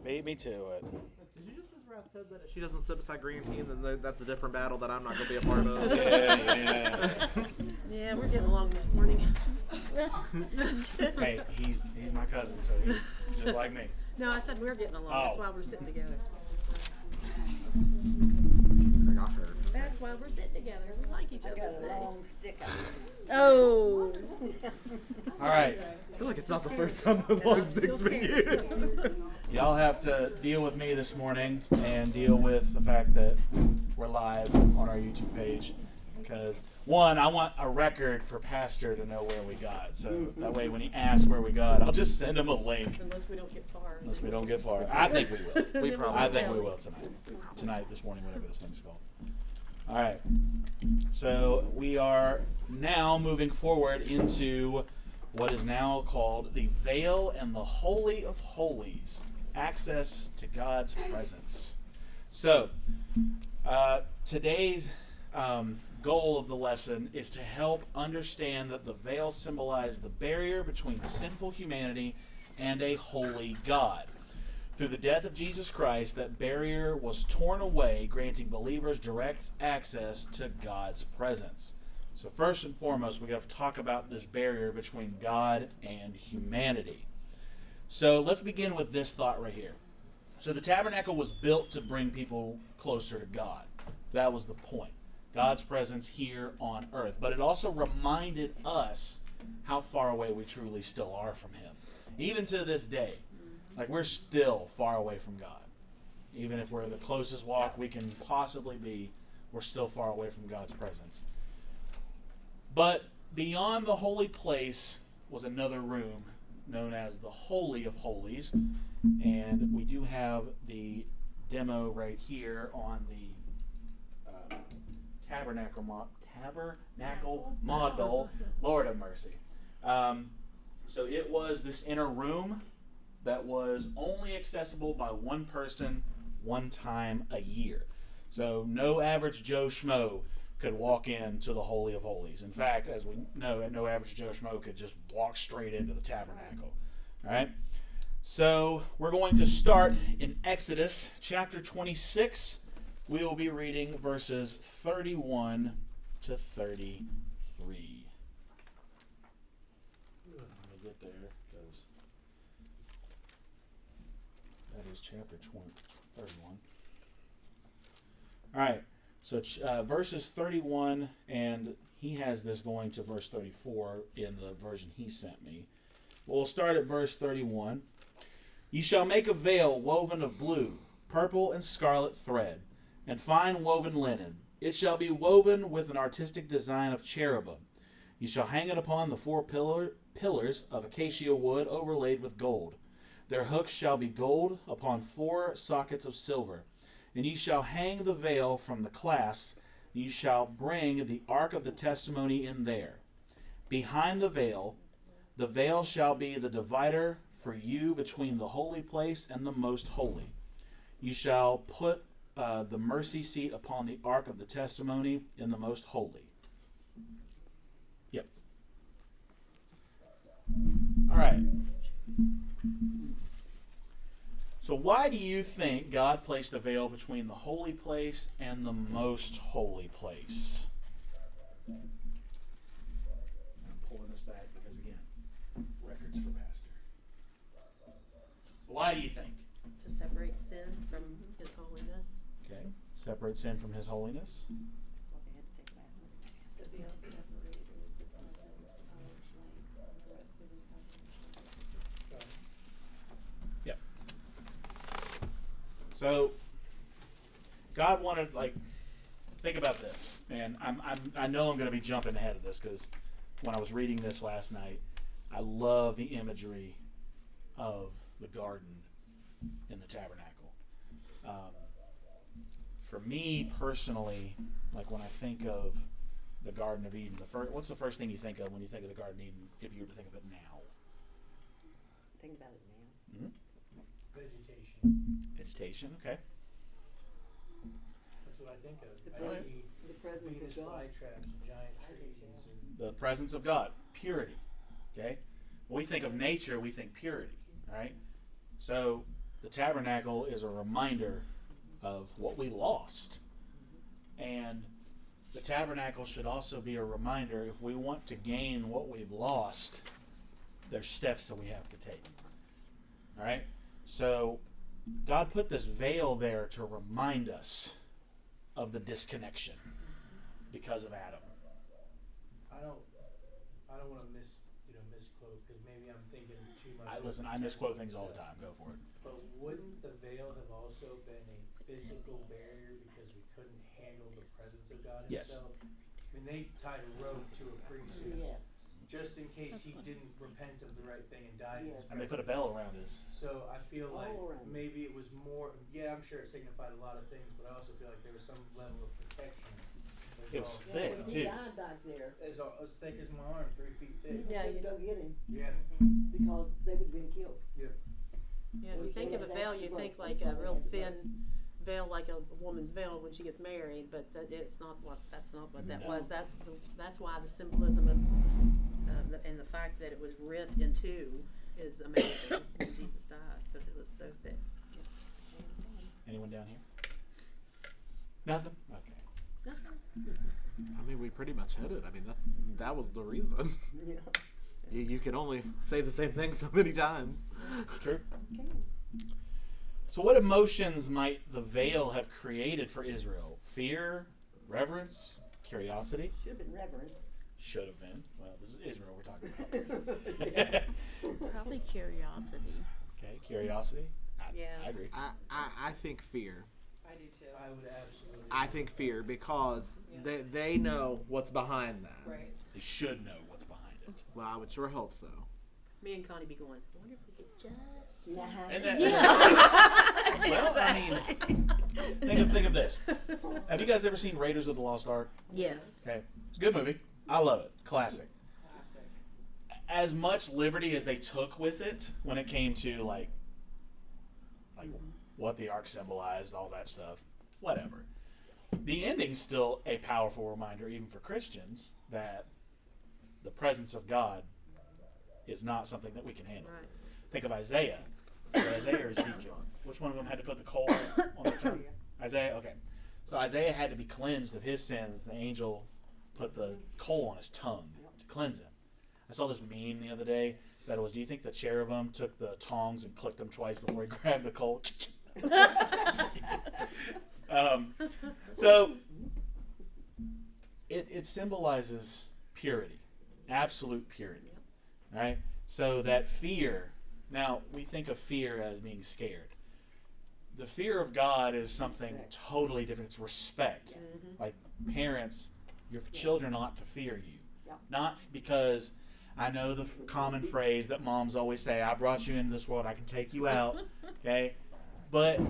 Beat me to it. Did you just whisper I said that if she doesn't sit beside Green Pea, then that's a different battle that I'm not going to be a part of? Yeah. Yeah, we're getting along this morning. Hey, he's my cousin, so he's just like me. No, I said we're getting along. That's why we're sitting together. I got her. That's why we're sitting together. We like each other. Got a long stick out. Oh. All right. I feel like it's not the first time the long stick's been used. Y'all have to deal with me this morning and deal with the fact that we're live on our YouTube page. Because, one, I want a record for Pastor to know where we got. So that way when he asks where we got, I'll just send him a link. Unless we don't get far. Unless we don't get far. I think we will. I think we will. will tonight. Tonight, this morning, whatever this thing's called. All right. So we are now moving forward into what is now called the Veil and the Holy of Holies. Access to God's presence. So today's goal of the lesson is to help understand that the veil symbolized the barrier between sinful humanity and a holy God. Through the death of Jesus Christ, that barrier was torn away, granting believers direct access to God's presence. So first and foremost, we have to talk about this barrier between God and humanity. So let's begin with this thought right here. So the tabernacle was built to bring people closer to God. That was the point. God's presence here on earth. But it also reminded us how far away we truly still are from Him. Even to this day, like we're still far away from God. Even if we're the closest walk we can possibly be, we're still far away from God's presence. But beyond the holy place was another room known as the Holy of Holies. And we do have the demo right here on the Tabernacle model. Lord have mercy. So it was this inner room that was only accessible by one person one time a year. So no average Joe Schmo could walk into the Holy of Holies. In fact, as we know, no average Joe Schmo could just walk straight into the tabernacle. All right? So we're going to start in Exodus chapter 26. We will be reading verses 31 to 33. Let me get there because that is chapter 31. All right, so verses 31, and he has this going to verse 34 in the version he sent me. We'll start at verse 31. You shall make a veil woven of blue, purple, and scarlet thread, and fine woven linen. It shall be woven with an artistic design of cherubim. You shall hang it upon the 4 pillars of acacia wood overlaid with gold. Their hooks shall be gold upon 4 sockets of silver. And you shall hang the veil from the clasp. You shall bring the ark of the testimony in there. Behind the veil shall be the divider for you between the holy place and the most holy. You shall put the mercy seat upon the ark of the testimony in the most holy. Yep. All right. So why do you think God placed a veil between the holy place and the most holy place? I'm pulling this back because, again, records for Pastor. Why do you think? To separate sin from His holiness. Okay. Separate sin from His holiness. The veil separated the presence of the rest of the covenant. Yep. So God wanted, think about this, and I know I'm going to be jumping ahead of this because when I was reading this last night, I love the imagery of the garden in the tabernacle. For me personally, when I think of the Garden of Eden, what's the first thing you think of when you think of the Garden of Eden, if you were to think of it now? Think about it now. Vegetation. Vegetation, okay. That's what I think of. The I presence- see the presence of Venus God. flytraps and giant trees. And The presence of God, purity. Okay? When we think of nature, we think purity. All right? So the tabernacle is a reminder of what we lost. And the tabernacle should also be a reminder if we want to gain what we've lost, there's steps that we have to take. All right? So God put this veil there to remind us of the disconnection because of Adam. I don't want to misquote because maybe I'm thinking too much. I misquote things all the time. Go for it. But wouldn't the veil have also been a physical barrier because we couldn't handle the presence of God Yes. Himself? I mean, they tied a rope to a priest Yeah. just in case he didn't repent of the right thing and died in his And they presence. put a bell around his. So I feel like All around. maybe it was more. Yeah, I'm sure it signified a lot of things, but I also feel like there was some level of protection. It was involved. thick, When too. he died back there, As thick as my arm, 3 feet thick. Yeah, they you- go get him Yeah. because they would have been killed. Yeah. Yeah, if you think of a veil, you think like a real thin veil, like a woman's veil when she gets married, but that's not what that No. was. That's why the symbolism of and the fact that it was rent in two is amazing when Jesus died because it was so thick. Anyone down here? Nothing? Okay. I mean, we pretty much hit it. I mean, that was the reason. Yeah. You can only say the same thing so many times. True. Okay. So, what emotions might the veil have created for Israel? Fear, reverence, curiosity? Should have been reverence. Should have been. Well, this is Israel we're talking about. Probably curiosity. Okay, curiosity? Yeah. I agree. I think fear. I do too. I would absolutely. I think fear because they know what's behind that. Right. They should know what's behind it. Well, I would sure hope so. Me and Connie be going, I wonder if we could just. Nah. And that, well, I mean, think of this. Have you guys ever seen Raiders of the Lost Ark? Yes. Okay, it's a good movie. I love it. Classic. Classic. As much liberty as they took with it when it came to like what the ark symbolized, all that stuff, whatever. The ending's still a powerful reminder, even for Christians, that the presence of God is not something that we can handle. Right. Think of Isaiah. Isaiah or Ezekiel? Which one of them had to put the coal on their tongue? Isaiah? Okay. So Isaiah had to be cleansed of his sins. The angel put the coal on his tongue to cleanse him. I saw this meme the other day that was, do you think the cherubim took the tongs and clicked them twice before he grabbed the coal? So it symbolizes purity, absolute purity. Right? So that fear, now we think of fear as being scared. The fear of God is something totally different. It's respect. Like parents, your children ought to fear you. Yeah. Not because I know the common phrase that moms always say, I brought you into this world, I can take you out. Okay? But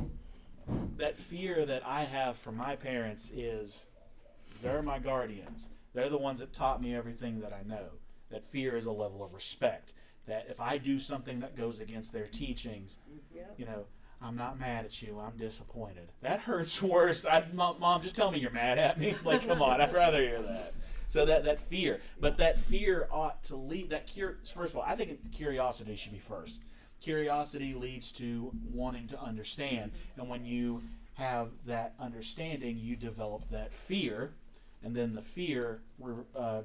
that fear that I have for my parents is they're my guardians. They're the ones that taught me everything that I know. That fear is a level of respect. That if I do something that goes against their teachings, you know, I'm not mad at you. I'm disappointed. That hurts worse. Mom, just tell me you're mad at me. Like, come on. I'd rather hear that. So that fear. But that fear ought to lead, first of all, I think curiosity should be first. Curiosity leads to wanting to understand. And when you have that understanding, you develop that fear. And then the fear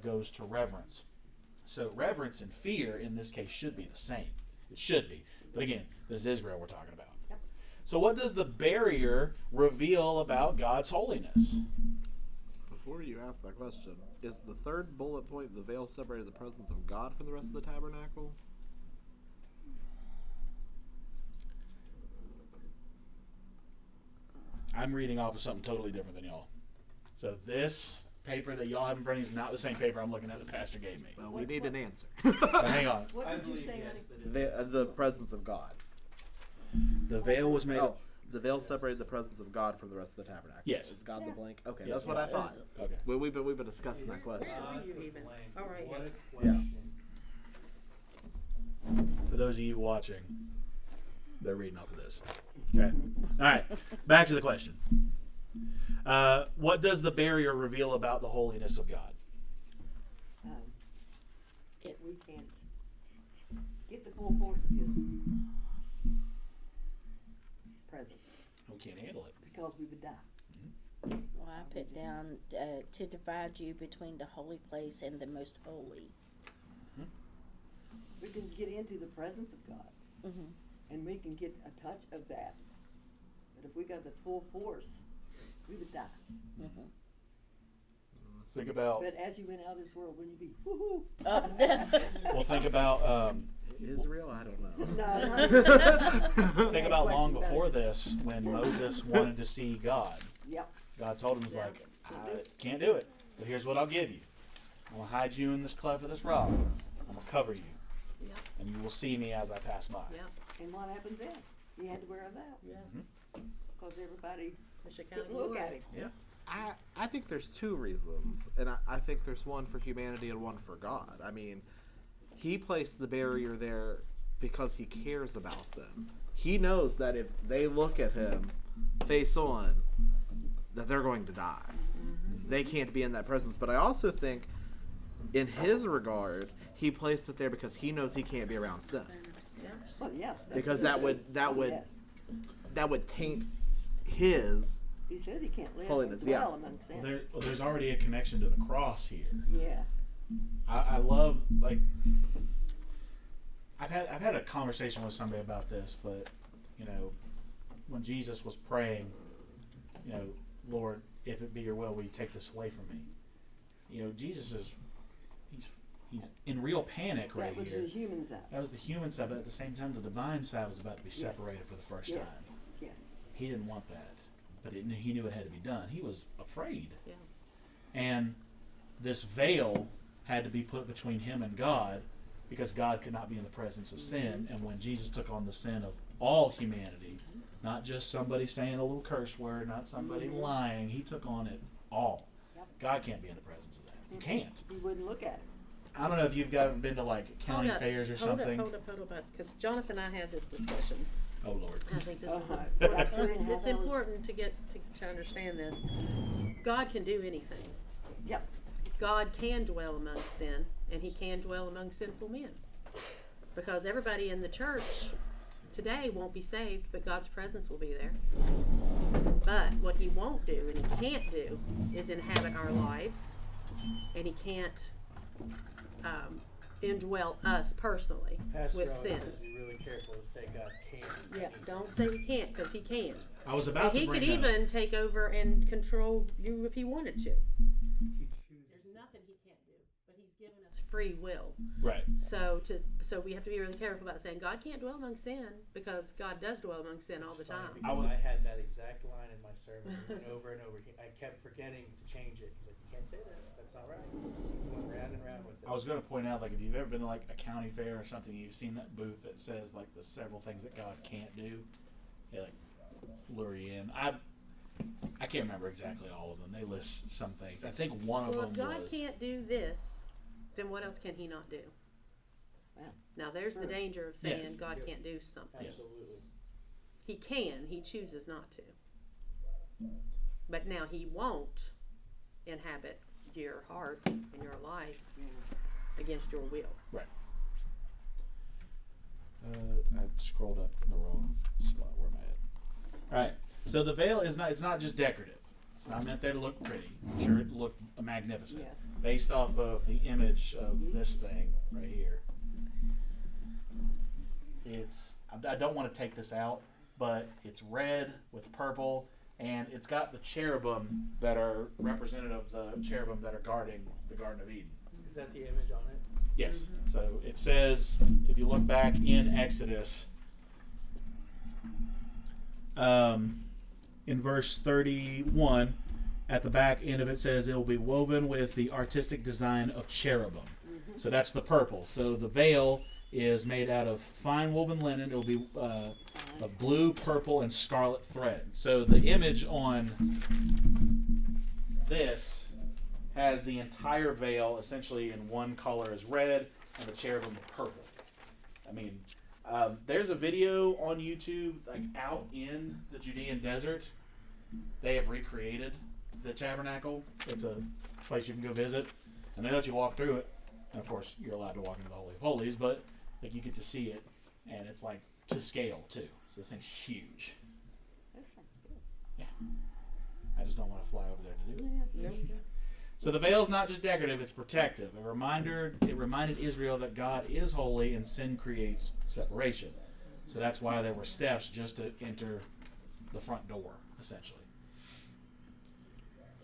goes to reverence. So reverence and fear in this case should be the same. It should be. But again, this is Israel we're talking about. Yep. So what does the barrier reveal about God's holiness? Before you ask that question, is the third bullet point the veil separated the presence of God from the rest of the tabernacle? I'm reading off of something totally different than y'all. So this paper that y'all have in front of you is not the same paper I'm looking at the pastor gave me. Well, we need an answer. So hang on. What I did you believe say, yes. honey? That it The presence of God. The veil was made Oh, up. the veil separated the presence of God from the rest of the tabernacle. Yes. Is God the blank? Okay, Yes, that's what God I thought. is. Okay. We've been discussing that question. God you the even? blank. All right, What yeah. a question. For those of you watching, they're reading off of this. Okay. All right. Back to the question. What does the barrier reveal about the holiness of God? We can't get the full force of his presence We can't handle it. because we would die. Well, I put down to divide you between the holy place and the most holy. We can get into the presence of God, Mhm. and we can get a touch of that. But if we got the full force, we would die. Mhm. Think about. But as you went out of this world, wouldn't you be woohoo? Well, think about. Israel? I don't know. No. Think about long before this, when Moses wanted to see God. Yep. God told him, "Was like, I can't do it. But here's what I'll give you. I'm gonna hide you in this cleft of this rock. I'm gonna cover you, Yep. and you will see me as I pass by." Yep. And what happened then? He had to wear a veil Yeah. because everybody The Shekinah couldn't look glory. at him. I think there's two reasons, and I think there's one for humanity and one for God. I mean, he placed the barrier there because he cares about them. He knows that if they look at him face on, that they're going to die. They can't be in that presence. But I also think, in his regard, he placed it there because he knows he can't be around sin. Yeah. Well, yeah. that's Because true. that would Yes. that would taint his. He says he can't live Holiness, and dwell yeah. among sin. There's already a connection to the cross here. Yeah. I love, like, I've had a conversation with somebody about this, but when Jesus was praying, Lord, if it be your will, will you take this away from me? Jesus is he's in real panic right That was here. his human side. That was the human side, but at the same time, the divine side was about to be separated for the first Yes. time. Yes. He didn't want that, but he knew it had to be done. He was afraid. Yeah. And this veil had to be put between him and God because God could not be in the presence of sin. And when Jesus took on the sin of all humanity, not just somebody saying a little curse word, not somebody lying, he took on it all. Yep. God can't be in the presence of that. He can't. He wouldn't look at it. I don't know if you've been to like county fairs or something. Hold up, because Jonathan and I had this discussion. Oh Lord. I think this is Uh-huh. it's important to get to understand this. God can do anything. Yep. God can dwell among sin, and he can dwell among sinful men. Because everybody in the church today won't be saved, but God's presence will be there. But what he won't do, and he can't do, is inhabit our lives, and he can't indwell us personally Pastor with always sin. says be really careful to say God can't. Yeah, don't say he can't, because he can. I was about And to he bring could up. even take over and control you if he wanted to. He chooses. There's nothing he can't do, but he's given us free will. Right. So we have to be really careful about saying God can't dwell among sin, because God does dwell among sin all the It's funny time. Because I had that exact line in my sermon and over and over. I kept forgetting to change it. He's like, you can't say that. That's not right. He went round and round with it. I was going to point out, like, if you've ever been to like a county fair or something, you've seen that booth that says like the several things that God can't do. They like lure you in. I can't remember exactly all of them. They list some things. I think one of Well, if them God was. can't do this, then what else can he not do? Wow. Now there's the Sure. danger of saying Yes. God Yep. can't do something. Yes. Absolutely. He can, he chooses not to. But now he won't inhabit your heart and your life against your will. Right. I scrolled up the wrong spot. Where am I at? All right. So the veil is not. It's not just decorative. It's not meant there to look pretty. I'm sure it looked magnificent, Yeah. based off of the image of this thing right here. It's. I don't want to take this out, but it's red with purple, and it's got the cherubim that are representative of the cherubim that are guarding the Garden of Eden. Is that the image on it? Yes. So it says, if you look back in Exodus, in verse 31, at the back end of it says it will be woven with the artistic design of cherubim. So that's the purple. So the veil is made out of fine woven linen. It will be of blue, purple, and scarlet thread. So the image on this has the entire veil essentially in one color as red and the cherubim purple. I mean, there's a video on YouTube like out in the Judean desert, they have recreated the tabernacle. It's a place you can go visit, and they let you walk through it. And of course, you're allowed to walk into the Holy of Holies, but like you get to see it, and it's like to scale too. So this thing's huge. That sounds good. Yeah, I just don't want to fly over there to do it. Yeah, no, So the veil's not just decorative; it's protective. A reminder. It reminded Israel that God is holy, and sin creates separation. So that's why there were steps just to enter the front door, essentially.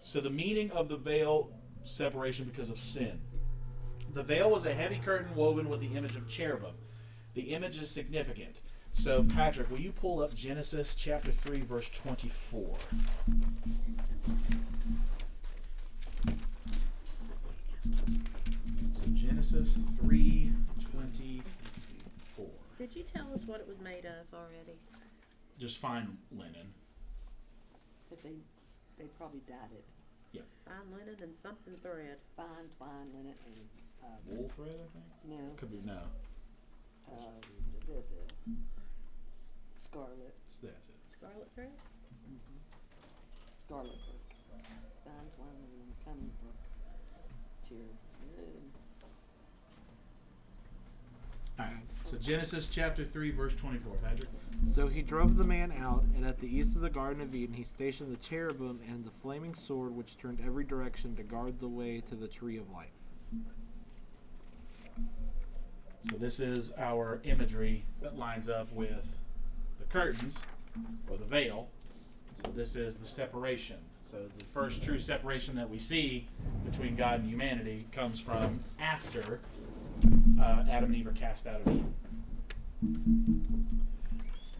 So the meaning of the veil separation because of sin. The veil was a heavy curtain woven with the image of cherubim. The image is significant. So Patrick, will you pull up Genesis chapter 3, verse 24? So Genesis 3:24. Did you tell us what it was made of already? Just fine linen. but they probably dyed it. Fine linen and something thread. Fine twine linen and Wool thread, I think? no, Could be, no. the scarlet, That's it. Scarlet thread? scarlet work. Fine twine linen, cunning work. Alright, so Genesis chapter 3, verse 24, Patrick. So he drove the man out, and at the east of the Garden of Eden he stationed the cherubim and the flaming sword which turned every direction to guard the way to the tree of life. So this is our imagery that lines up with the curtains, or the veil. So this is the separation. So the first true separation that we see between God and humanity comes from after Adam and Eve are cast out of Eden.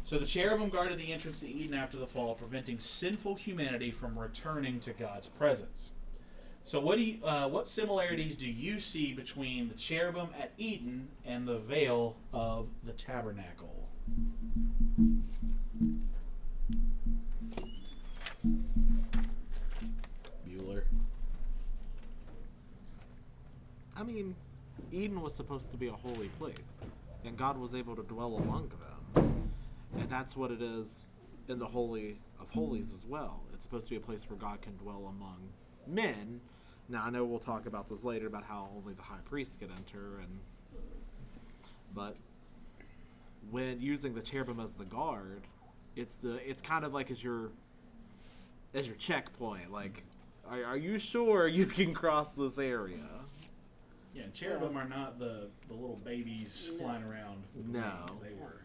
So the cherubim guarded the entrance to Eden after the fall, preventing sinful humanity from returning to God's presence. So what similarities do you see between the cherubim at Eden and the veil of the tabernacle? Bueller. I mean, Eden was supposed to be a holy place, and God was able to dwell among them. And that's what it is in the Holy of Holies as well. It's supposed to be a place where God can dwell among men. Now, I know we'll talk about this later about how only the high priest could enter, but when using the cherubim as the guard, it's kind of like as your checkpoint. Like, are you sure you can cross this area? Yeah, and cherubim are not the little babies flying around with No. wings. They were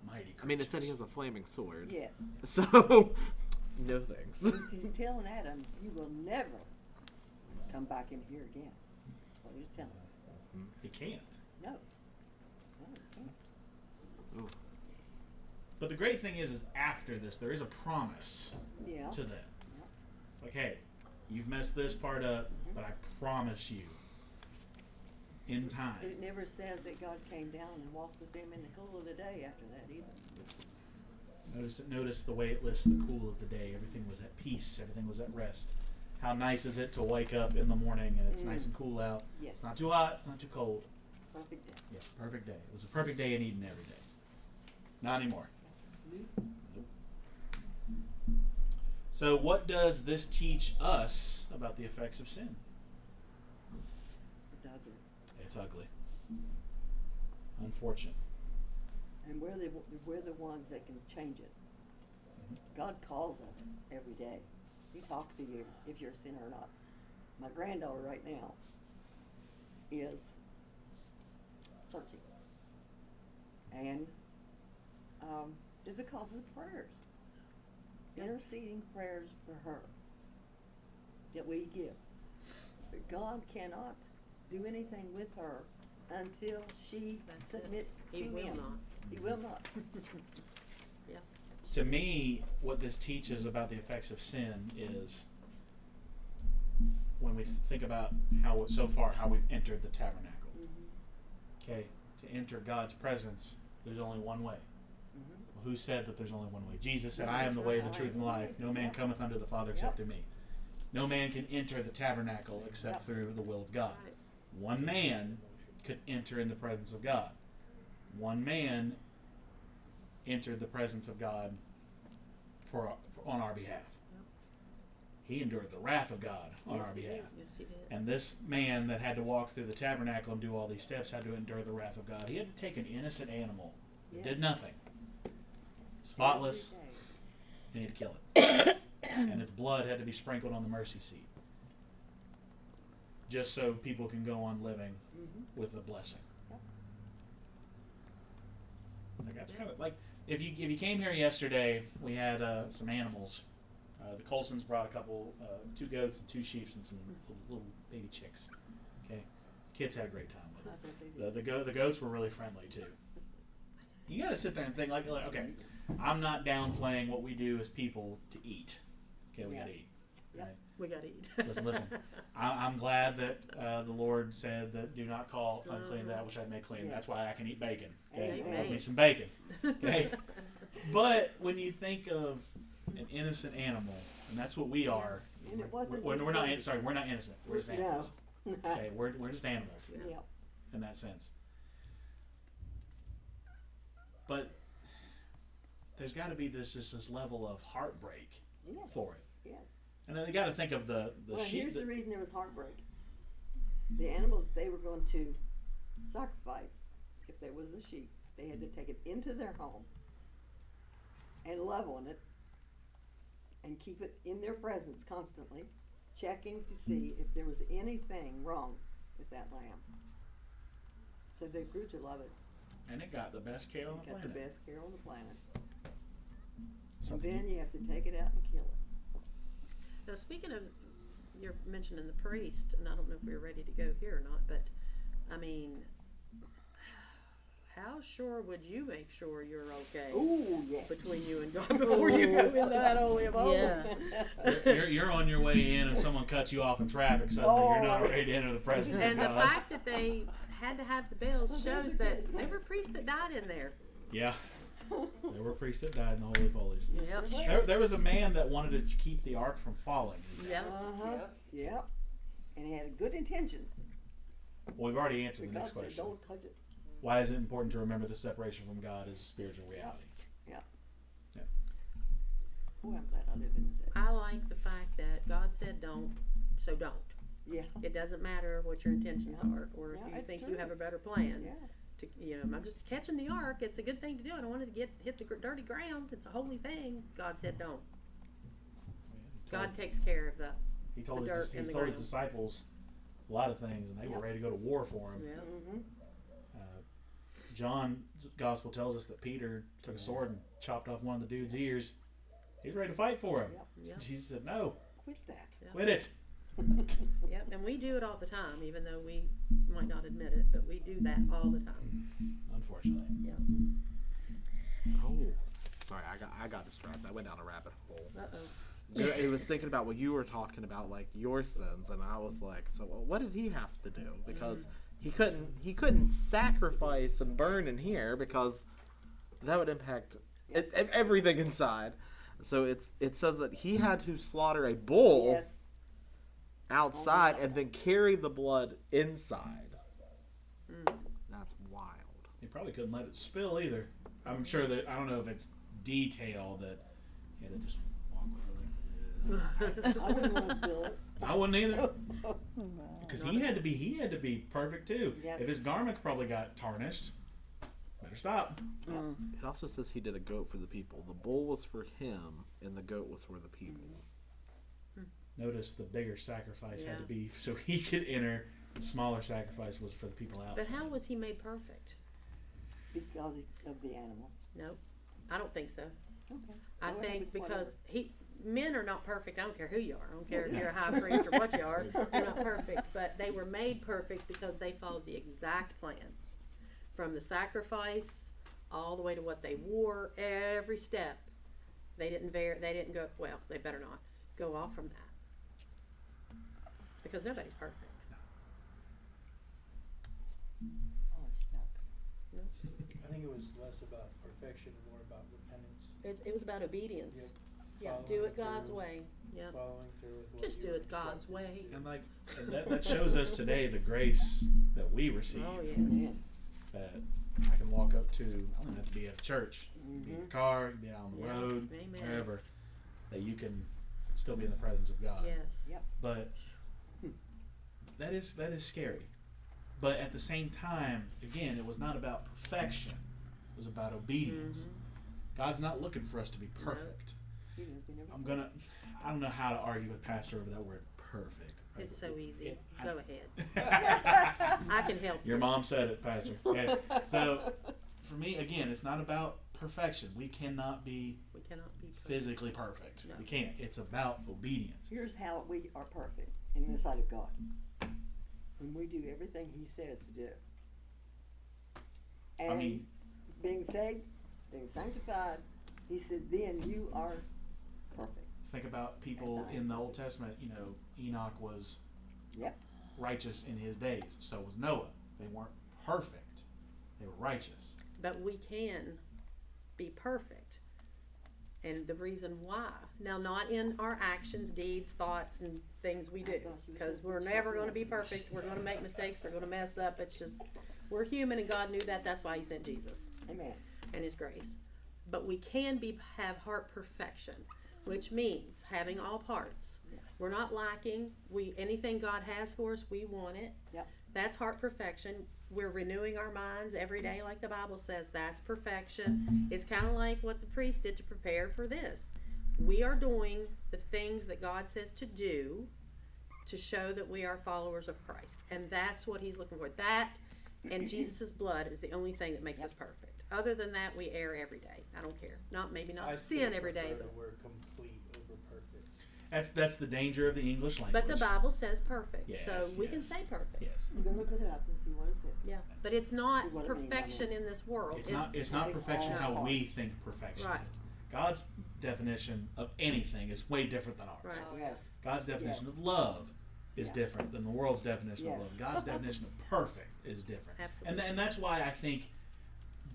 mighty creatures. I mean, it said he has a flaming sword. yes. So, no thanks. He's telling Adam, you will never come back in here again. That's what he's telling him. He can't. No. No, he can't. Ooh. But the great thing is after this, there is a promise Yeah. to them. It's like, hey, you've messed this part up, but I promise you, in time. It never says that God came down and walked with them in the cool of the day after that either. Notice the way it lists the cool of the day. Everything was at peace. Everything was at rest. How nice is it to wake up in the morning and it's nice and cool out? Yes. It's not too hot. It's not too cold. Perfect day. Yeah, perfect day. It was a perfect day in Eden every day. Not anymore. Nope. So what does this teach us about the effects of sin? It's ugly. It's ugly. Unfortunate. And we're the ones that can change it. God calls us every day. He talks to you if you're a sinner or not. My granddaughter right now is searching. And it's because of the prayers. Interceding prayers for her that we give. But God cannot do anything with her until she That's it. submits He to will him. not. He will not. Yeah. To me, what this teaches about the effects of sin is when we think about how we've entered the tabernacle. Okay, to enter God's presence, there's only one way. Well, who said that there's only one way? Jesus said, "I am the way, the truth, and the life. No man cometh unto the Father except through me." No man can enter the tabernacle except through the will of God. Right. One man could enter in the presence of God. One man entered the presence of God on our behalf. He endured the wrath of God on Yes, our he did. behalf. Yes, he did. And this man that had to walk through the tabernacle and do all these steps had to endure the wrath of God. He had to take an innocent animal that Yes. did nothing, spotless, Every day. and he had to kill it. And its blood had to be sprinkled on the mercy seat, just so people can go on living with the blessing. Yep. Like that's kind of like if you came here yesterday, we had some animals. The Colsons brought a couple, 2 goats and 2 sheep and some little baby chicks. Okay, kids had a great time with I think they it. did. The goats were really friendly too. You got to sit there and think like, okay, I'm not downplaying what we do as people to eat. Okay, we Yeah. got to eat. Yep. Right? We got to eat. Listen. I'm glad that the Lord said that do not call unclean that which I make clean. Yeah. That's why I can eat bacon. Okay, Amen. love me some bacon. Okay, but when you think of an innocent animal, and that's what we are. And it wasn't We're just not. like- Sorry, we're not innocent. We're just No. animals. Okay, we're just animals Yeah. in that sense. But there's got to be this level of heartbreak Yes. for it. Yes. And then you got to think of the Well, sheep. here's the reason there was heartbreak. The animals they were going to sacrifice, if there was a sheep, they had to take it into their home and love on it and keep it in their presence constantly, checking to see if there was anything wrong with that lamb. So they grew to love it. And it got the best care on the Got the planet. best care on the planet. And Something then you have to take it out and kill it. Now, speaking of, you're mentioning the priest, and I don't know if we're ready to go here or not, but I mean, how sure would you make sure you're okay Ooh, yes. between you and God before you go in that holy of holies? Yeah. you're on your way in and someone cuts you off in traffic suddenly. You're not ready to enter the presence And of the God. fact that they had to have the bells shows that there were priests that died in there. Yeah. There were priests that died in the Holy of Holies. Yep. There was a man that wanted to keep the ark from falling. Yep. Uh-huh. Yep. And he had good intentions. Well, we've already answered the God next said, question. don't touch it. Why is it important to remember the separation from God as a spiritual reality? Boy, I'm glad I live in the day. I like the fact that God said don't, so don't. Yeah. It doesn't matter what your intentions Yeah. are, or if Yeah, you it's think true. you have a better plan. Yeah. I'm just catching the ark. It's a good thing to do. I don't want it to hit the dirty ground. It's a holy thing. God said don't. God takes care of that. He told the his dirt and the told his ground. disciples a lot of things, and they were Yep. ready to go to war for him. Yeah. Mm-hmm. John's gospel tells us that Peter took a sword and chopped off one of the dude's ears. He was ready to fight for him. Yep. Yep. Jesus said, "No, Quit that. quit it." Yep. And we do it all the time, even though we might not admit it, but we do that all the time. Unfortunately, Oh, sorry, I got distracted. I went down a rabbit hole. Uh-oh. It was thinking about what you were talking about, like your sins, and I was like, so what did he have to do? Because he couldn't sacrifice and burn in here because that would impact everything inside. So it says that he had to slaughter a bull Yes. outside and then carry the blood inside. That's wild. he probably couldn't let it spill either. I'm sure that I don't know if it's detail that he had to just walk with it. I wouldn't want to spill it. I wouldn't either, because he had to be perfect too. Yep. If his garments probably got tarnished, better stop. It also says he did a goat for the people. The bull was for him, and the goat was for the people. Notice the bigger sacrifice had to Yeah. be so he could enter. The smaller sacrifice was for the people outside. But how was he made perfect? Because of the animal. Nope. I don't think so. Okay. I Go ahead think with because men are not perfect. I don't care who you are. I don't care if you're a high priest or what you are. You're not perfect. But they were made perfect because they followed the exact plan. From the sacrifice all the way to what they wore, every step. They didn't go, well, they better not go off from that. Because nobody's perfect. Oh, shucks. I think it was less about perfection and more about repentance. It was about obedience. Yep. Yeah, Following do it God's through. way. Yeah. Following through with what Just you do were it God's instructed. way. And that shows us today the grace that we receive. Oh, yes. Yes. That I can walk up to. I don't have to be at a church. You can be in your car. You can be out on the Yeah. road. Amen. Wherever. That you can still be in the presence of God. Yes. But that is scary. But at the same time, again, it was not about perfection. It was about obedience. God's not looking for us to be perfect. You know, we never- I don't know how to argue with Pastor over that word perfect. It's so easy. Go ahead. ahead. I can help Your you. mom said it, Pastor. Okay. So, for me, again, it's not about perfection. We cannot be We cannot be perfect. physically perfect. No. We can't. It's about obedience. Here's how we are perfect in the sight of God. When we do everything He says to do. And I mean, being saved, being sanctified, He said, then you are perfect. think about people in the Old Testament. You know, Enoch was Yep. righteous in his days. So was Noah. They weren't perfect. They were righteous. But we can be perfect. And the reason why. Now, not in our actions, deeds, thoughts, and things we do. Because we're never going to be perfect. We're going to make mistakes. We're going to mess up. It's just, we're human, and God knew that. That's why He sent Jesus Amen. and His grace. But we can have heart perfection, which means having all parts. Yes. We're not lacking. Anything God has for us, we want it. Yep. That's heart perfection. We're renewing our minds every day, like the Bible says. That's perfection. It's kind of like what the priest did to prepare for this. We are doing the things that God says to do to show that we are followers of Christ. And that's what He's looking for. That and Jesus' blood is the only thing that makes us perfect. Other than that, we err every day. I don't care. Maybe not I sin still every day, prefer but the word complete over perfect. That's the danger of the English language. the Bible says perfect. Yes, So we can yes. say perfect. Yes. You can look it up and see what it says. Yeah. But it's not See what it means, perfection in this world. It's not perfection how we think perfection Right. is. God's definition of anything is way different than ours. Right. Oh, Yes. God's definition of love is Yeah. different than the world's definition of Yes. love. God's definition of perfect is different. Absolutely. And that's why I think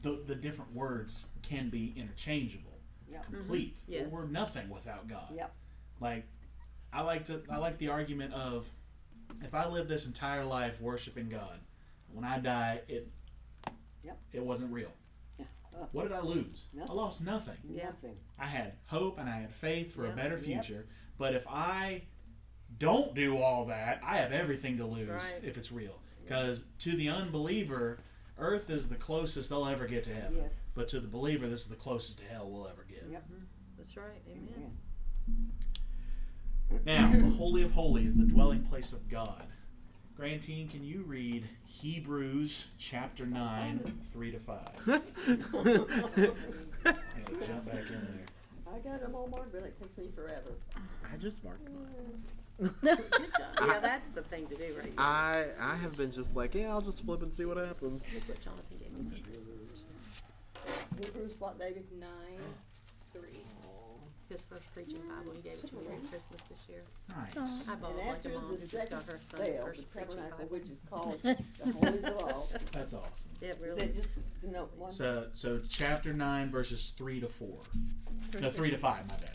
the different words can be interchangeable. Yep. Complete. Yes. Or we're nothing without God. Yep. Like I like the argument of if I live this entire life worshiping God, when I die it wasn't real. What did I lose? Nothing. I lost nothing. Yeah. Nothing. I had hope and I had faith for a Yeah. better Yep. future. But if I don't do all that, I have everything to lose Right. if it's real. Because to the unbeliever, earth is the closest they'll ever get to heaven. Yes. But to the believer, this is the closest to hell we'll ever get. Yep. That's right. Amen. Amen. Now, the Holy of Holies, the dwelling place of God. Grantine, can you read Hebrews chapter 9, 3-5? Yeah, jump back in there. I got them all marked, but it takes me forever. I just marked mine. Yeah, that's the thing to do right here. I have been just like, yeah, I'll just flip and see what happens. That's what Jonathan gave me for Christmas this year. Hebrews what, David? 9:3. His first preaching Bible. He gave it to me for Christmas this year. Nice. I bought And like a after mom the who just second got her son's veil, the first preaching tabernacle, Bible. which is called the Holies of All. That's awesome. Yeah, Is really. that just the note one? So chapter 9, verses 3-4. No, 3-5, my bad.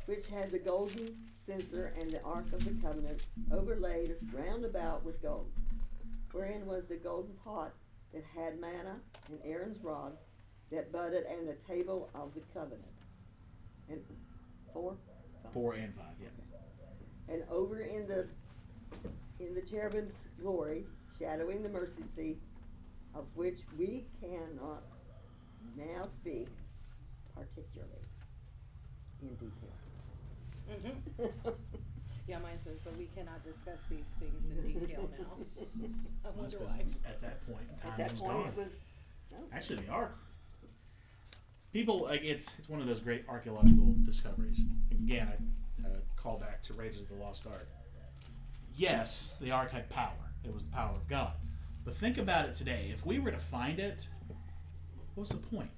Which had the golden censer and the ark of the covenant overlaid round about with gold, wherein was the golden pot that had manna and Aaron's rod that budded, and the table of the covenant. And 4? 4 and 5, yeah. And over in the cherubim's glory, shadowing the mercy seat, of which we cannot now speak particularly in detail. Yeah, mine says, but we cannot discuss these things in detail now. I That's wonder 'cause why. at that point in time, At that it was point, gone. it was no. Actually, the ark. People like it's one of those great archaeological discoveries. Again, I call back to Raiders of the Lost Ark. Yes, the ark had power. It was the power of God. But think about it today. If we were to find it, what's the point?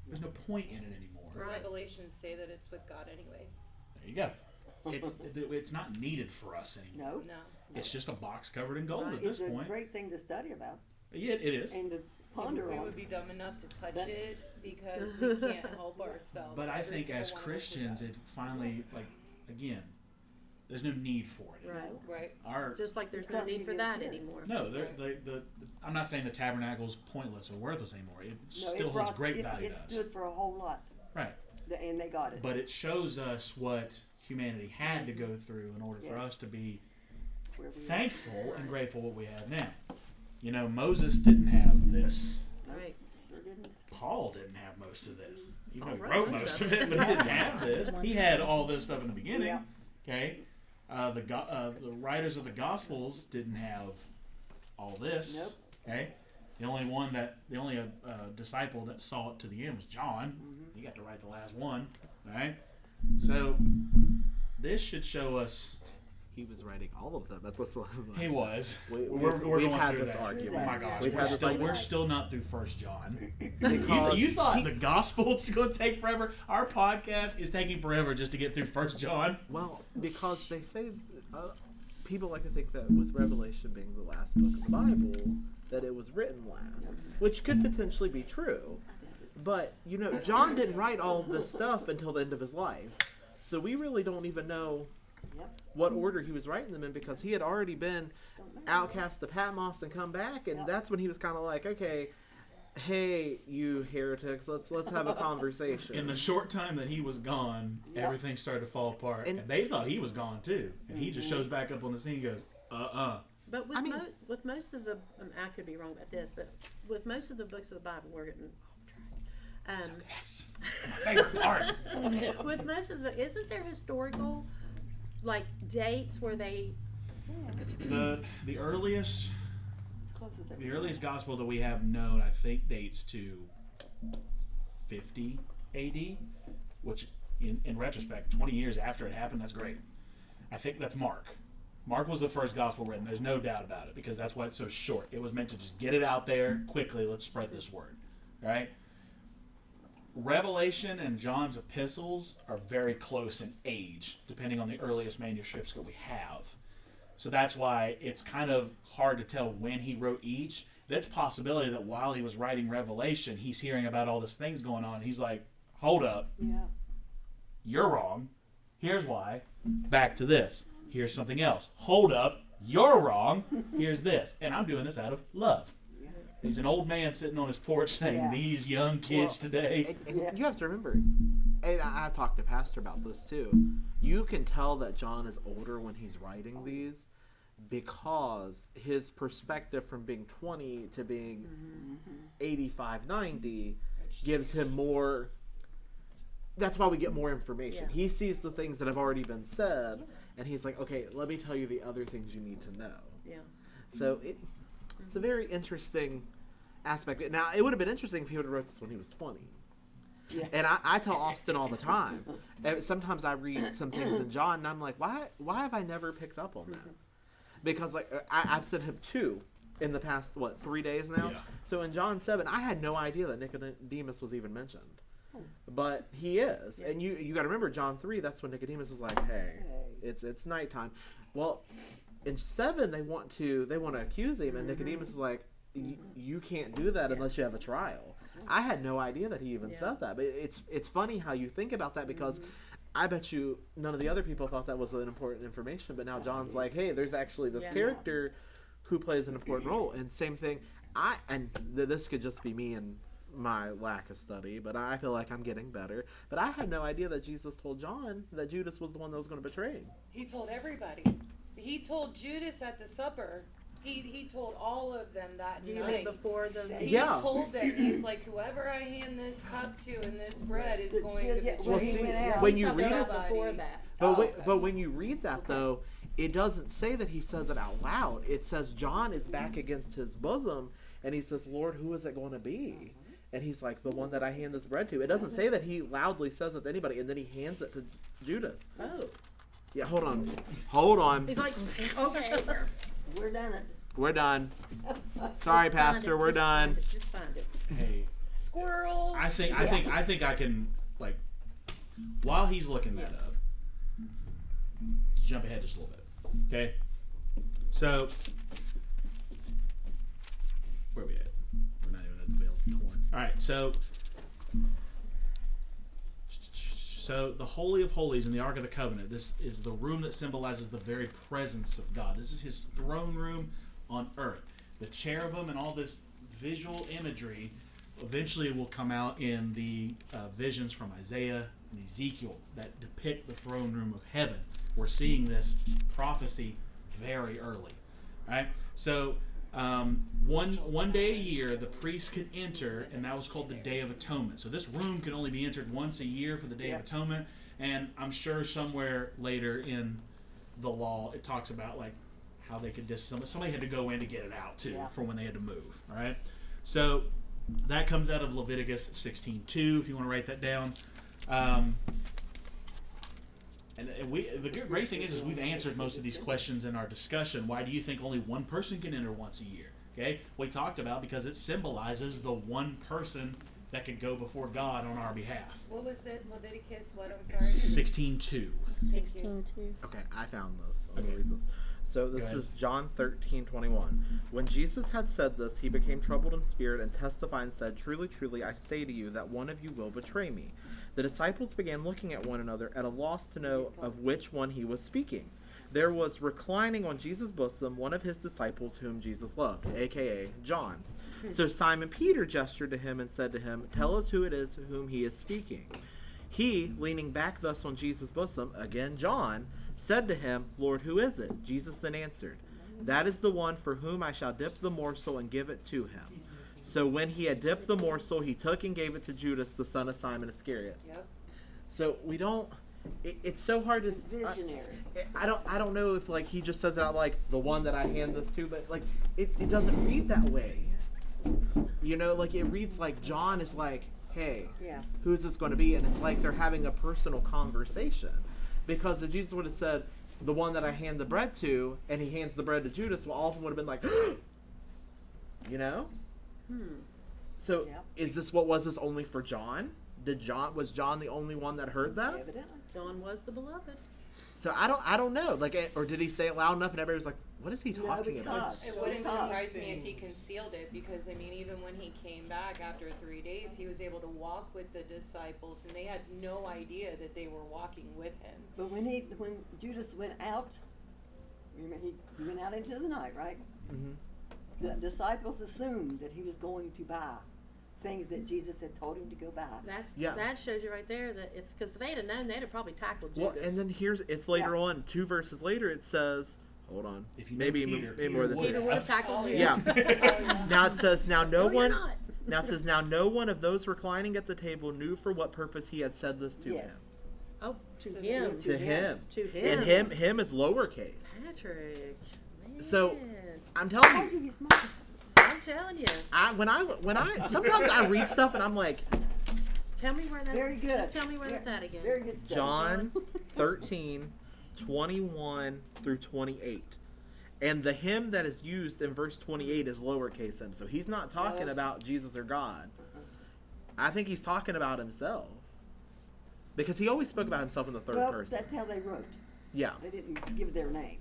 There's no point in it anymore. Right. Revelations say that it's with God anyways. There you go. It's not needed for us anymore. No. No. It's just a box covered in gold at It's this a point. great thing to study about Yeah, it is. and to ponder We on. would be dumb enough to touch But- it because we can't help ourselves. But I Every think single as one of us Christians, would it finally again, there's no need for it. Right. die. Right. Our Just like there's no Because need he for lives that here. anymore. no, I'm not saying the tabernacle's pointless or worthless anymore. It No, still it holds brought- great it, value it to us. stood for a whole lot, Right. and they got it. But it shows us what humanity had to go through in order for Yes. us to be Where we are. thankful and grateful what we have now. You know, Moses didn't have this. Right. Sure didn't. Paul didn't have most of this. Even though he Paul wrote wrote most most of of it, but he didn't have this. He had all this stuff in the beginning. Yeah. Okay, the writers of the Gospels didn't have all this. Nope. Okay, the only disciple that saw it to the end was John. He got to write the last one. All right, so this should show us. He was writing all of them. That's what's He was. We've We're going had through this that. argument. Oh my gosh, We've had this we're argument. still not through 1 John. Because You thought the gospel is going to take forever? Our podcast is taking forever just to get through 1 John. Well, because they say people like to think that with Revelation being the last book of the Bible, that it was written last, which could potentially be true. But you know, John didn't write all of this stuff until the end of his life, so we really don't even know Yep. what order he was writing them in, because he had already been outcast to Patmos and come back, and that's when he was kind of like, okay, hey, you heretics, let's have a conversation. In the short time that he was gone, Yep. everything started to fall apart, and they thought he was gone too. And he just shows back up on the scene and goes, But with, I mean- with most of the, I could be wrong about this, but with most of the books of the Bible, we're getting off track. yes, my favorite part. With most of the, isn't there historical, like, dates where they, The earliest As close as the earliest gospel that we have known, I think, dates to 50 AD, which in retrospect, 20 years after it happened, that's great. I think that's Mark. Mark was the first gospel written. There's no doubt about it, because that's why it's so short. It was meant to just get it out there quickly. Let's spread this word, right? Revelation and John's epistles are very close in age, depending on the earliest manuscripts that we have. So that's why it's kind of hard to tell when he wrote each. That's a possibility that while he was writing Revelation, he's hearing about all these things going on. He's like, hold up, Yeah. you're wrong. Here's why. Back to this. Here's something else. Hold up, you're wrong. Here's this. And I'm doing this out of love. He's an old man sitting on his porch saying, Yeah. these young kids Well, today. And you have to remember, and I've talked to Pastor about this too, you can tell that John is older when he's writing these, because his perspective from being 20 to being 85, 90 gives him more. That's why we get more information. Yeah. He sees the things that have already been said, and he's like, okay, let me tell you the other things you need to know. yeah. So it's a very interesting aspect. Now, it would have been interesting if he would have wrote this when he was 20. Yeah. And I tell Austin all the time. Sometimes I read some things in John, and I'm like, why have I never picked up on that? Because like I've sent him 2 in the past 3 days now. Yeah. So in John 7, I had no idea that Nicodemus was even mentioned, but he is. Yeah. And you got to remember John 3. That's when Nicodemus is like, hey, it's nighttime. Well, in 7 they want to accuse him, and Nicodemus is like, you can't do that unless you have a trial. I had no idea that he even Yeah. said that, but it's funny how you think about that, because I bet you none of the other people thought that was an important information, but now John's like, hey, there's actually this Yeah. character who plays an important role. And same thing, this could just be me and my lack of study, but I feel like I'm getting better. But I had no idea that Jesus told John that Judas was the one that was going to betray him. He told everybody. He told Judas at the supper. He told all of them that Do you night. mean before the He Yeah. told them, he's like, whoever I hand this cup to and this bread is going to Yeah, betray Well, he see, went out. when He's you talking read about Nobody. before that. But when you read that, though, it doesn't say that he says it out loud. It says John is back against his bosom, and he says, Lord, who is it going to be? And he's like, the one that I hand this bread to. It doesn't say that he loudly says it to anybody, and then he hands it to Judas. Oh. Yeah, hold on. He's like, okay. We're done it. We're done. Sorry, Pastor, we're done. Just find it. Hey, Squirrel. I think I can, like, while he's looking that up, let's jump ahead just a little bit. Okay? So, where are we at? We're not even at the veil torn. Alright, so the Holy of Holies in the Ark of the Covenant, this is the room that symbolizes the very presence of God. This is his throne room on earth. The cherubim and all this visual imagery eventually will come out in the visions from Isaiah and Ezekiel that depict the throne room of heaven. We're seeing this prophecy very early, right? So one day a year the priest could enter, and that was called the Day of Atonement. So this room could only be entered once a year for the Day of Atonement, and I'm sure somewhere later in the law it talks about like how they could somebody had to go in to get it out too for when they had to move. All right, so that comes out of Leviticus 16:2. If you want to write that down. And the great thing is we've answered most of these questions in our discussion. Why do you think only one person can enter once a year? Okay, we talked about because it symbolizes the one person that could go before God on our behalf. What was it? Leviticus? What? I'm sorry. 16:2. 16:2. Okay, I found this. I'm going to read this. So this is John 13:21. When Jesus had said this, he became troubled in spirit and testified and said, "Truly, truly, I say to you that one of you will betray me." The disciples began looking at one another at a loss to know of which one he was speaking. There was reclining on Jesus' bosom one of his disciples whom Jesus loved, a.k.a. John. So Simon Peter gestured to him and said to him, "Tell us who it is whom he is speaking." He, leaning back thus on Jesus' bosom, again John, said to him, "Lord, who is it?" Jesus then answered, "That is the one for whom I shall dip the morsel and give it to him." So when he had dipped the morsel, he took and gave it to Judas, the son of Simon Iscariot. Yep. So we don't. It's so hard to. It's visionary. I don't know if like he just says it out like the one that I hand this to, but like it doesn't read that way. You know, like it reads like John is like, "Hey, who's this going to be?" And it's like they're having a personal conversation. Because if Jesus would have said, "The one that I hand the bread to," and he hands the bread to Judas, well, all of them would have been like, you know. So is this was this only for John? Was John the only one that heard that? Evidently. John was the beloved. So I don't know. Like, or did he say it loud enough and everybody was like, "What is he talking about?" because- It wouldn't So surprise me if he concealed it, because I mean, even when he came back after 3 days, he was able to walk with the disciples, and they had no idea that they were walking with him. But when Judas went out, remember he went out into the night, right? Mm-hmm. The disciples assumed that he was going to buy things that Jesus had told him to go buy. That shows you right there that it's because if they'd have known, they'd have probably tackled Well, Judas. and then it's later on, 2 verses later, it says, hold on, If you know maybe Peter, more than Peter would have tackled Judas. Yeah. Now it says, now No, you're not. Now it says, now no one of those reclining at the table knew for what purpose he had said this to him. Oh, to So him. To him. To him. And him is lowercase. Patrick. So, Man. I'm telling Told you, you he's smart. I'm telling you. when I sometimes I read stuff and I'm like, Tell me where that. Very good. Just tell me where that's at again. Very good stuff. John 13:21 through 28. And the him that is used in verse 28 is lowercase m. So he's not talking about Jesus or God. I think he's talking about himself. Because he always spoke about himself in the third Well, person. that's how they wrote. Yeah. They didn't give their name.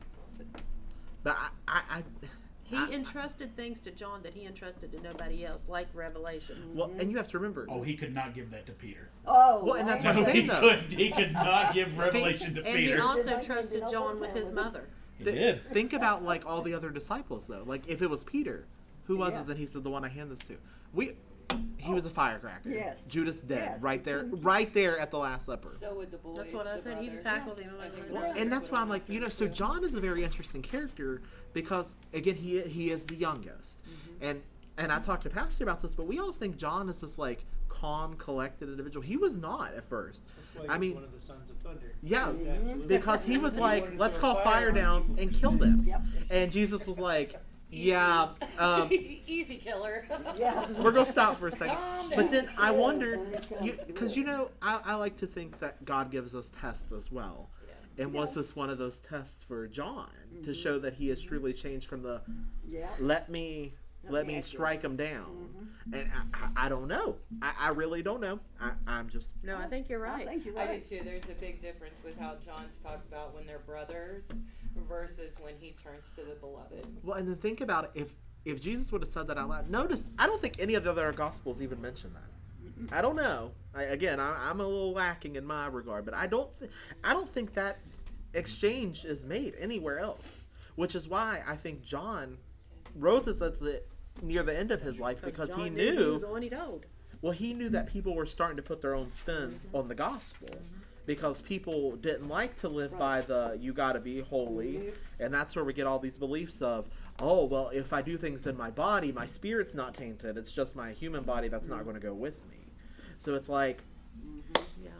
But I He entrusted things to John that he entrusted to nobody else, like Revelation. well, and you have to remember. Oh, he could not give that to Peter. Oh, Well, and that's right. what I'm No, saying, though. he could not give revelation to And he Peter. also trusted John with his mother. He did. Think about like all the other disciples though. Like if it was Peter, who was Yeah. it? And he said, "The one I hand this to." He was a firecracker. Yes. Judas dead Yes. right there at the Last Supper. So would the boys. That's what I the said. He'd have brothers. tackled him. Well, and that's why I'm like, so John is a very interesting character because again he is the youngest, and I talked to Pastor about this, but we all think John is this like calm, collected individual. He was not at first. That's why I he's mean, one of the sons of thunder. yeah, He's absolutely- because he was He like, wanted to let's throw call fire on down people. and kill them, Yep. and Jesus was like, yeah, Easy killer. Yeah. we're gonna stop for a second. Calm But then I down. wonder, because I like to think that God gives us tests as well. And was this one of those tests for John to show that he has truly changed from the Yeah. let me strike him down? And I don't know. I really don't know. I'm just No, I think you're I right. think you're I do right. too. There's a big difference with how John's talked about when they're brothers versus when he turns to the beloved. well. And then think about it. If Jesus would have said that out loud, notice I don't think any of the other gospels even mention that. I don't know. I'm a little lacking in my regard, but I don't think that exchange is made anywhere else. Which is why I think John wrote this as near the end of his life because John he knew he knew. was the one he told. Well, he knew that people were starting to put their own spin on the gospel because people didn't like to live by the you got to be holy, and that's where we get all these beliefs of, oh, well, if I do things in my body, my spirit's not tainted. It's just my human body that's not going to go with me. So it's like, Yeah.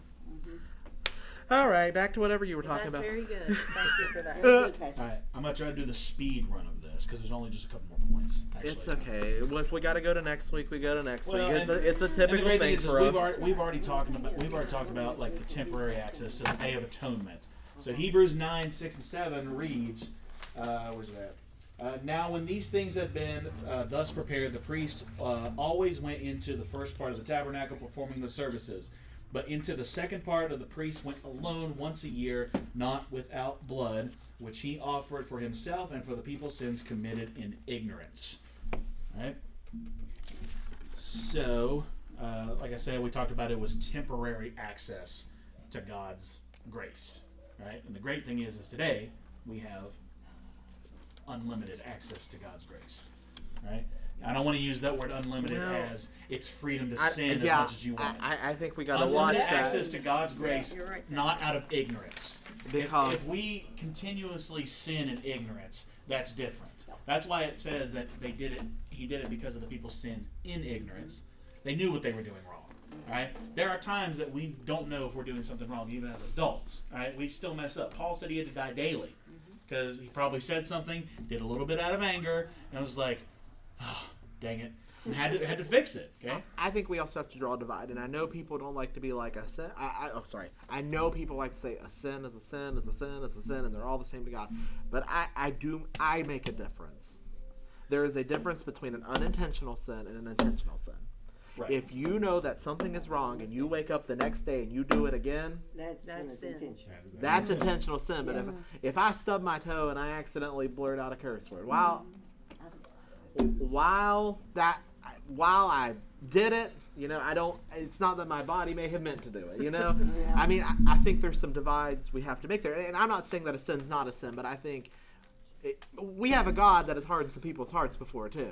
all right, back to whatever you were talking That's about. very good. Thank you for that. Very good, Patrick. All right, I'm gonna try to do the speed run of this because there's only just a couple more points. Actually. It's okay. Well, if we got to go to next week, we go to next Well, week. It's a And the typical great thing thing is for us. we've already talked about like the temporary access, so the Day of Atonement. So Hebrews 9:6-7 reads, where's it at? Now when these things had been thus prepared, the priests always went into the first part of the tabernacle performing the services. But into the second part of the priest went alone once a year, not without blood, which he offered for himself and for the people's sins committed in ignorance. All right? So, like I said, we talked about it was temporary access to God's grace. Right? And the great thing is today we have unlimited access to God's grace. Right? I don't want to use that word unlimited as it's freedom to sin as much as you want. I think we got to watch Unlimited that. access to God's grace, you're right. not out of ignorance. Because- if we continuously sin in ignorance, that's different. That's why it says that they did it. He did it because of the people's sins in ignorance. They knew what they were doing wrong. Right? There are times that we don't know if we're doing something wrong, even as adults. Right? We still mess up. Paul said he had to die daily because he probably said something, did a little bit out of anger, and was like, oh, dang it, and had to fix it. Okay. I think we also have to draw a divide, and I know people don't like to be like a sin. I know people like to say a sin is a sin is a sin is a sin, and they're all the same to God. But I make a difference. There is a difference between an unintentional sin and an intentional sin. Right. If you know that something is wrong and you wake up the next day and you do it again, That's sin. intention. that's intentional sin. But if I stub my toe and I accidentally blurt out a curse word, while I did it, it's not that my body may have meant to do it, Yeah. I mean, I think there's some divides we have to make there. And I'm not saying that a sin's not a sin, but I think we have a God that has hardened some people's hearts before, too.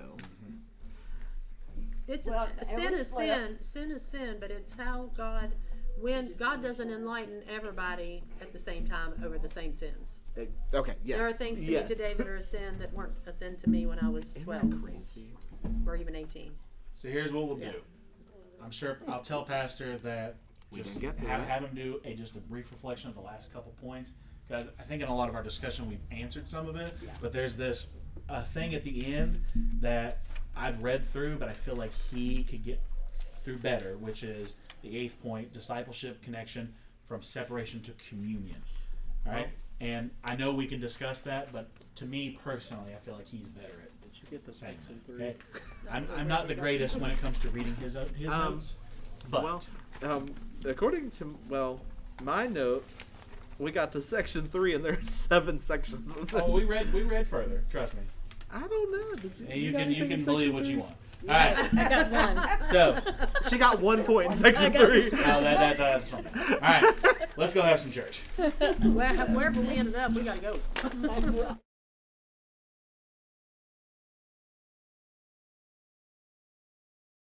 It's Well, sin every is slip- sin. Sin is sin, but it's how when God doesn't enlighten everybody at the same time over the same sins. Okay, yes. There are things to me today that are a sin that weren't a sin to me when I was 12 Crazy. or even 18. So here's what we'll do. I'm sure I'll tell Pastor that We just didn't get to have that. him do just a brief reflection of the last couple points, because I think in a lot of our discussion we've answered some of it, but there's this thing at the end that I've read through, but I feel like he could get through better, which is the 8th point: discipleship connection from separation to communion. All right, and I know we can discuss that, but to me personally, I feel like he's better at Did you get the saying section that. 3? Okay, I'm not the greatest when it comes to reading his notes, but Well, according to my notes, we got to section 3, and there's 7 sections. Of this. oh, we read further. Trust me. I don't know. Did you? And you got can anything in believe section what 3? you want. All right, I got one. so She got 1 point in section 3. no, that's something. All right, let's go have some church. Wherever we ended up, we gotta go.